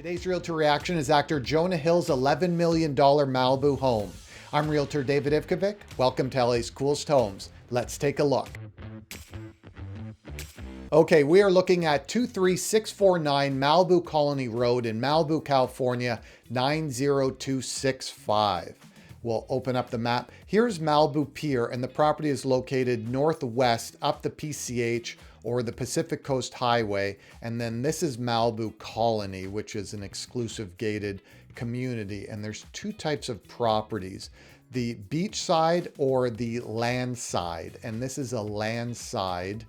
Today's Realtor Reaction is actor Jonah Hill's $11 million Malibu home. I'm Realtor David Ivkovic. Welcome to LA's coolest homes. Let's take a look. Okay, we are looking at 23649 Malibu Colony Road in Malibu, California, 90265. We'll open up the map. Here's Malibu Pier, and the property is located northwest up the PCH or the Pacific Coast Highway. And then this is Malibu Colony, which is an exclusive gated community. And there's two types of properties, the beach side or the land side. And this is a land side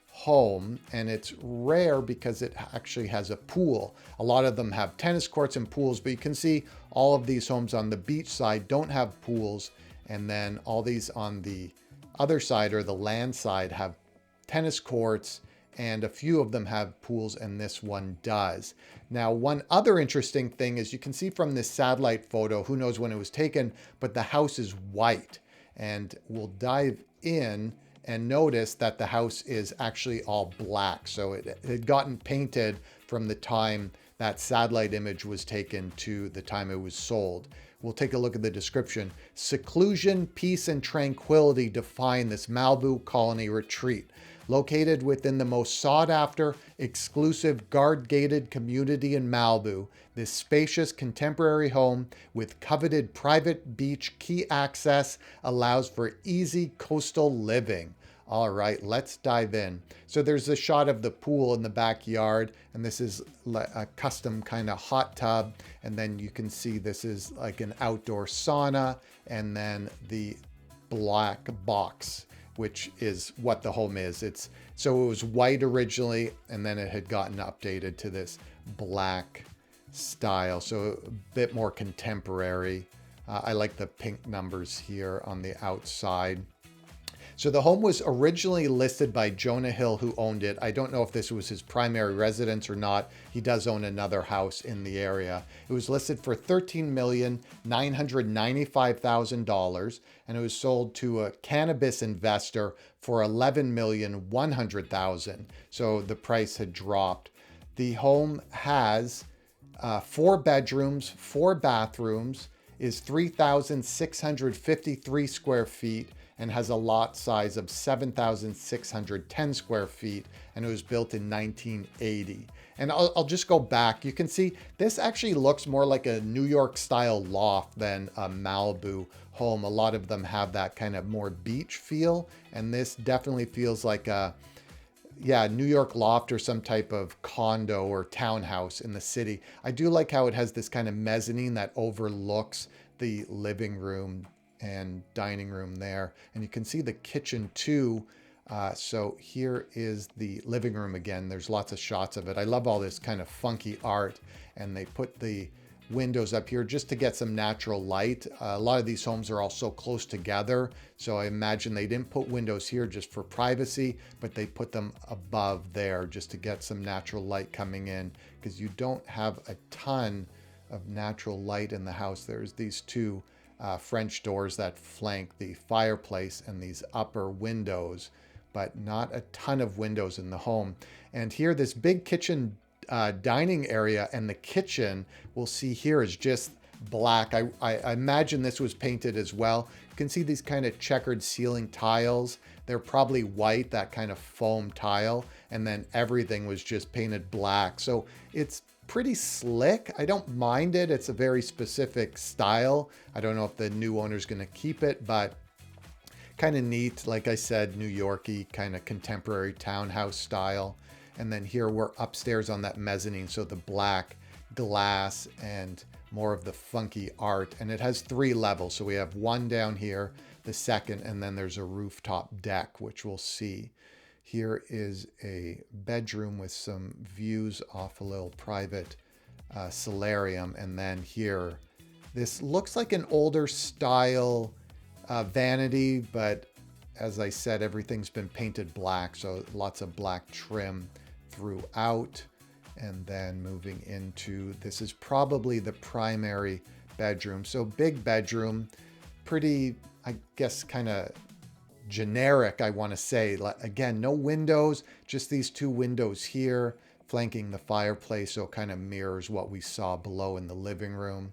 home, and it's rare because it actually has a pool. A lot of them have tennis courts and pools, but you can see all of these homes on the beach side don't have pools, and then all these on the other side or the land side have tennis courts, and a few of them have pools, and this one does. Now, one other interesting thing is you can see from this satellite photo, who knows when it was taken, but the house is white, and we'll dive in and notice that the house is actually all black. So it had gotten painted from the time that satellite image was taken to the time it was sold. We'll take a look at the description. Seclusion, peace, and tranquility define this Malibu Colony retreat. Located within the most sought-after, exclusive, guard-gated community in Malibu, this spacious contemporary home with coveted private beach key access allows for easy coastal living. All right, let's dive in. So there's a shot of the pool in the backyard, and this is a custom kind of hot tub. And then you can see this is like an outdoor sauna, and then the black box, which is what the home is. So it was white originally, and then it had gotten updated to this black style. So a bit more contemporary. I like the pink numbers here on the outside. So the home was originally listed by Jonah Hill, who owned it. I don't know if this was his primary residence or not. He does own another house in the area. It was listed for $13,995,000, and it was sold to a cannabis investor for $11,100,000. So the price had dropped. The home has 4 bedrooms, 4 bathrooms, is 3,653 square feet, and has a lot size of 7,610 square feet, and it was built in 1980. And I'll just go back. You can see this actually looks more like a New York style loft than a Malibu home. A lot of them have that kind of more beach feel, and this definitely feels like a New York loft or some type of condo or townhouse in the city. I do like how it has this kind of mezzanine that overlooks the living room and dining room there. And you can see the kitchen too. So here is the living room again. There's lots of shots of it. I love all this kind of funky art, and they put the windows up here just to get some natural light. A lot of these homes are all so close together, so I imagine they didn't put windows here just for privacy, but they put them above there just to get some natural light coming in, because you don't have a ton of natural light in the house. There's these two French doors that flank the fireplace and these upper windows, but not a ton of windows in the home. And here, this big kitchen dining area, and the kitchen we'll see here is just black. I imagine this was painted as well. You can see these kind of checkered ceiling tiles. They're probably white, that kind of foam tile, and then everything was just painted black. So it's pretty slick. I don't mind it. It's a very specific style. I don't know if the new owner's going to keep it, but kind of neat. Like I said, New York-y, kind of contemporary townhouse style. And then here we're upstairs on that mezzanine. So the black glass and more of the funky art. And it has 3 levels. So we have one down here, the second, and then there's a rooftop deck, which we'll see. Here is a bedroom with some views off a little private solarium. And then here, this looks like an older style vanity, but as I said, everything's been painted black. So lots of black trim throughout. And then moving into, this is probably the primary bedroom. So big bedroom, pretty, I guess, kind of generic, I want to say. Again, no windows, just these 2 windows here. flanking the fireplace, so it kind of mirrors what we saw below in the living room.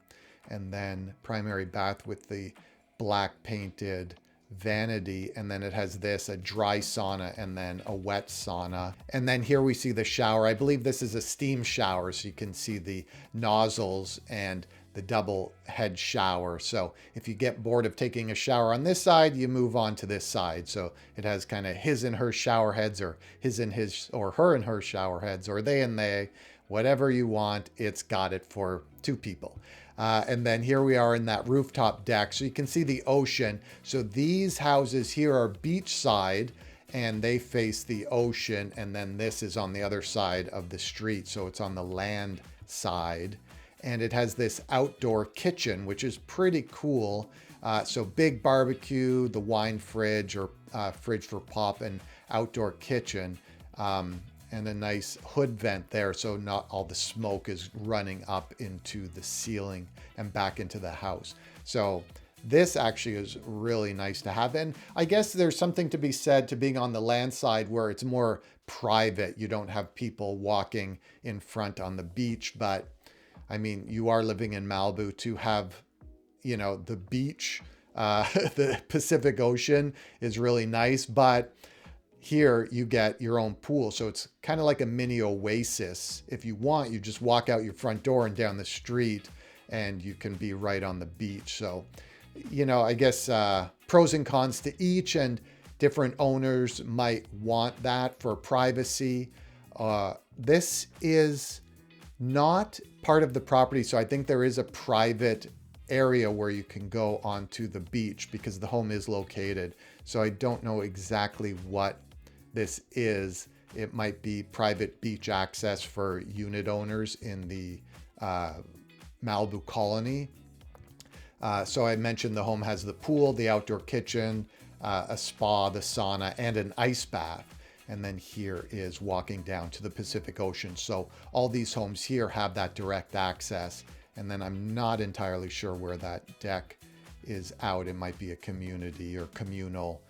And then primary bath with the black painted vanity, and then it has this, a dry sauna and then a wet sauna. And then here we see the shower. I believe this is a steam shower, so you can see the nozzles and the double head shower. So if you get bored of taking a shower on this side, you move on to this side. So it has kind of his and her shower heads, or his and his, or her and her shower heads, or they and they, whatever you want. It's got it for two people. And then here we are in that rooftop deck. So you can see the ocean. So these houses here are beachside and they face the ocean. And then this is on the other side of the street. So it's on the land side. And it has this outdoor kitchen, which is pretty cool. So big barbecue, the wine fridge, or fridge for pop, and outdoor kitchen. And a nice hood vent there, so not all the smoke is running up into the ceiling and back into the house. So this actually is really nice to have. And I guess there's something to be said to being on the land side where it's more private. You don't have people walking in front on the beach, but I mean, you are living in Malibu. To have, you know, the beach, the Pacific Ocean is really nice, but here you get your own pool. So it's kind of like a mini oasis. If you want, you just walk out your front door and down the street and you can be right on the beach. So, you know, I guess pros and cons to each, and different owners might want that for privacy. This is not part of the property. So I think there is a private area where you can go onto the beach because the home is located. So I don't know exactly what this is. It might be private beach access for unit owners in the Malibu Colony. So I mentioned the home has the pool, the outdoor kitchen, a spa, the sauna, and an ice bath. And then here is walking down to the Pacific Ocean. So all these homes here have that direct access. And then I'm not entirely sure where that deck is out. It might be a community or communal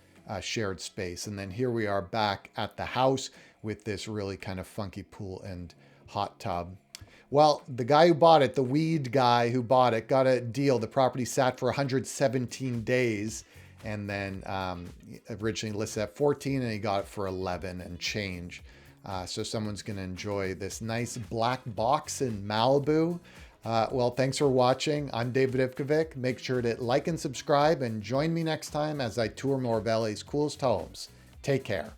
shared space. And then here we are back at the house with this really kind of funky pool and hot tub. Well, the guy who bought it, the weed guy who bought it, got a deal. The property sat for 117 days, and then originally listed at 14, and he got it for 11 and change. So someone's going to enjoy this nice black box in Malibu. Well, thanks for watching. I'm David Ivkovic. Make sure to like and subscribe, and join me next time as I tour more of LA's coolest homes. Take care.